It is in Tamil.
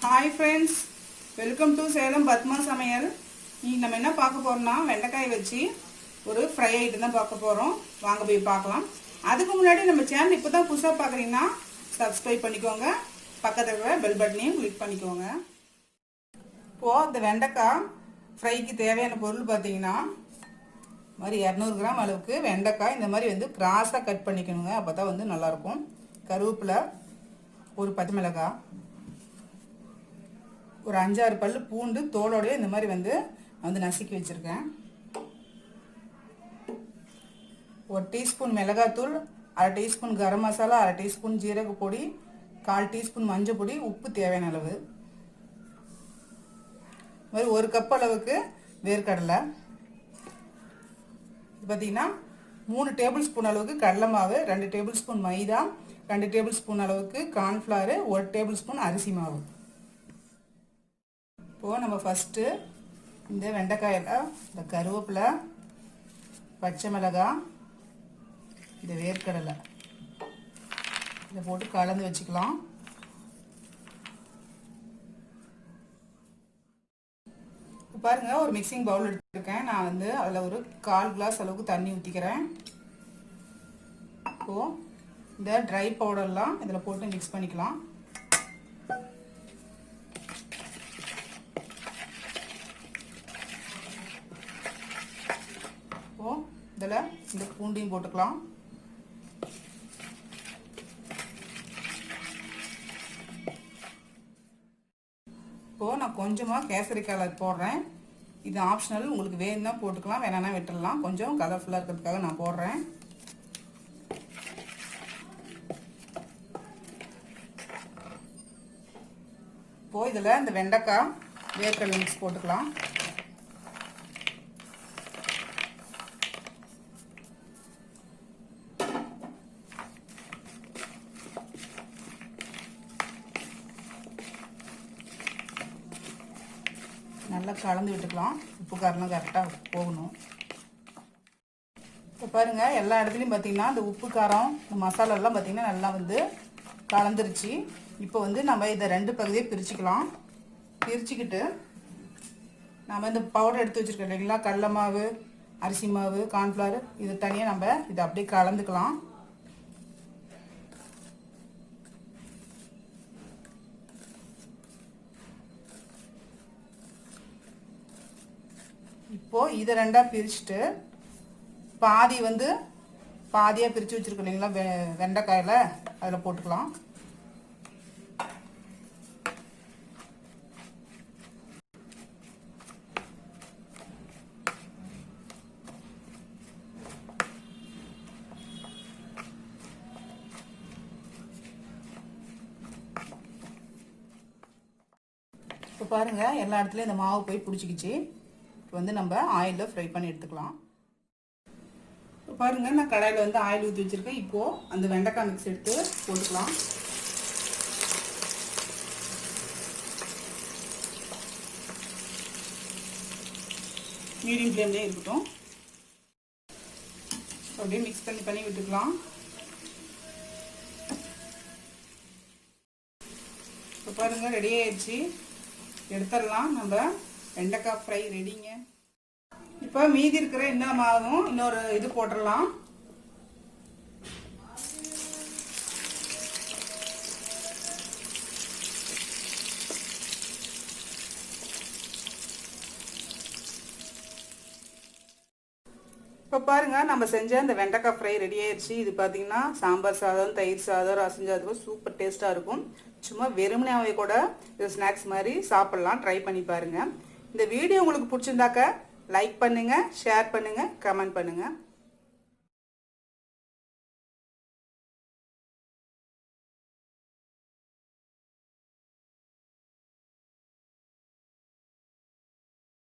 Hi friends, welcome to Salem Padma சமையல். இன்னைக்கு நம்ம என்ன பார்க்க போறோம்னா வெண்டைக்காய் வச்சு ஒரு ஃப்ரை ஐட்டம் தான் பார்க்க போறோம். வாங்க போய் பார்க்கலாம். அதுக்கு முன்னாடி நம்ம சேனல் இப்போதான் புதுசா பார்க்கறீங்கன்னா Subscribe பண்ணிக்கோங்க. பக்கத்துல இருக்கிற பெல் பட்டனையும் கிளிக் பண்ணிக்கோங்க. இப்போ இந்த வெண்டைக்காய் ஃப்ரைக்கு தேவையான பொருள் பார்த்தீங்கன்னா மாதிரி 200 கிராம் அளவுக்கு வெண்டைக்காய் இந்த மாதிரி வந்து கிராஸா கட் பண்ணிக்கணுங்க. அப்பதான் வந்து நல்லா இருக்கும். கருவேப்பிலை ஒரு பச்சை மிளகாய் ஒரு 5-6 பல்லு பூண்டு தோலோடய இந்த மாதிரி வந்து நசுக்கி வச்சிருக்கேன். 1 டீஸ்பூன் மிளகாத்தூள், 1/2 டீஸ்பூன் கரம் மசாலா, 1/2 டீஸ்பூன் ஜீரக பொடி, 1/4 டீஸ்பூன் மஞ்சள் பொடி, உப்பு தேவையான அளவு. மாதிரி 1 கப் அளவுக்கு வேர்க்கடலை. பார்த்தீங்கன்னா 3 டேபிள் ஸ்பூன் அளவுக்கு கடலை மாவு, 2 டேபிள் ஸ்பூன் மைதா, 2 டேபிள் ஸ்பூன் அளவுக்கு கார்ன்ஃப்ளவர், 1 டேபிள் ஸ்பூன் அரிசி மாவு. இப்போ நம்ம ஃபஸ்ட்டு இந்த வெண்டைக்காயில் இந்த கருவேப்பிலை, பச்சை மிளகாய், இந்த வேர்க்கடலை இதை போட்டு கலந்து வச்சுக்கலாம். இப்போ பாருங்கள், ஒரு மிக்சிங் பவுல் எடுத்துருக்கேன். நான் வந்து அதில் ஒரு 1/4 கிளாஸ் அளவுக்கு தண்ணி ஊற்றிக்கிறேன். இப்போது இந்த ட்ரை பவுடர்லாம் இதில் போட்டு மிக்ஸ் பண்ணிக்கலாம். இதில் இந்த பூண்டையும் போட்டுக்கலாம். இப்போது நான் கொஞ்சமாக கேசரி கலர் போடுறேன். இது ஆப்ஷனல், உங்களுக்கு வேணும்னா போட்டுக்கலாம், வேணான்னா விட்டுடலாம். கொஞ்சம் கலர்ஃபுல்லாக இருக்கிறதுக்காக நான் போடுறேன். இப்போது இதில் இந்த வெண்டைக்காய் வேர்க்கடலை மிக்ஸ் போட்டுக்கலாம். நல்லா கலந்து விட்டுக்கலாம். உப்பு காரெலாம் கரெக்டாக போகணும். இப்போ பாருங்கள், எல்லா இடத்துலையும் பார்த்திங்கன்னா இந்த உப்பு காரம், இந்த மசாலாலாம் பார்த்திங்கன்னா நல்லா வந்து கலந்துருச்சு. இப்போ வந்து நம்ம இதை 2 பகுதியை பிரிச்சுக்கலாம். பிரிச்சுக்கிட்டு நம்ம இந்த பவுடர் எடுத்து வச்சுருக்கோம் இல்லைங்களா, கடலை மாவு, அரிசி மாவு, கார்ன்ஃப்ளவர், இது தனியாக நம்ம இதை அப்படியே கலந்துக்கலாம். இப்போது இதை 2ஆக பிரிச்சுட்டு பாதியாக பிரித்து வச்சுருக்கோம் இல்லைங்களா வெண்டைக்காயில், அதில் போட்டுக்கலாம். இப்போ பாருங்கள், எல்லா இடத்துலையும் இந்த மாவு போய் பிடிச்சிக்கிச்சு. வந்து நம்ம ஆயிலில் ஃப்ரை பண்ணி எடுத்துக்கலாம். இப்போ பாருங்கள், நான் கடாயில் வந்து ஆயில் ஊற்றி வச்சுருக்கேன். இப்போது அந்த வெண்டைக்காய் மிக்ஸ் எடுத்து போட்டுக்கலாம். மீடியம் ஃப்ளேம்லேயே இருக்கட்டும். அப்படியே மிக்ஸ் பண்ணி விட்டுக்கலாம். இப்போ பாருங்கள், ரெடி ஆயிடுச்சு. எடுத்துடலாம். நம்ம வெண்டைக்காய் ஃப்ரை ரெடிங்க. இப்போ மீதி இருக்கிற இன்னும் மாவும் இன்னொரு இது போட்டுடலாம். இப்போ பாருங்க, நம்ம செஞ்ச இந்த வெண்டைக்காய் ஃப்ரை ரெடி ஆயிடுச்சு. இது பார்த்தீங்கன்னா சாம்பார் சாதம், தயிர் சாதம், ரசம் சாதம் சூப்பர் டேஸ்ட்டாக இருக்கும். சும்மா வெறுமனையாவே கூட இது ஸ்நாக்ஸ் மாதிரி சாப்பிட்லாம். ட்ரை பண்ணி பாருங்கள். இந்த வீடியோ உங்களுக்கு பிடிச்சிருந்தாக்க லைக் பண்ணுங்கள், ஷேர் பண்ணுங்கள், கமெண்ட் பண்ணுங்கள்.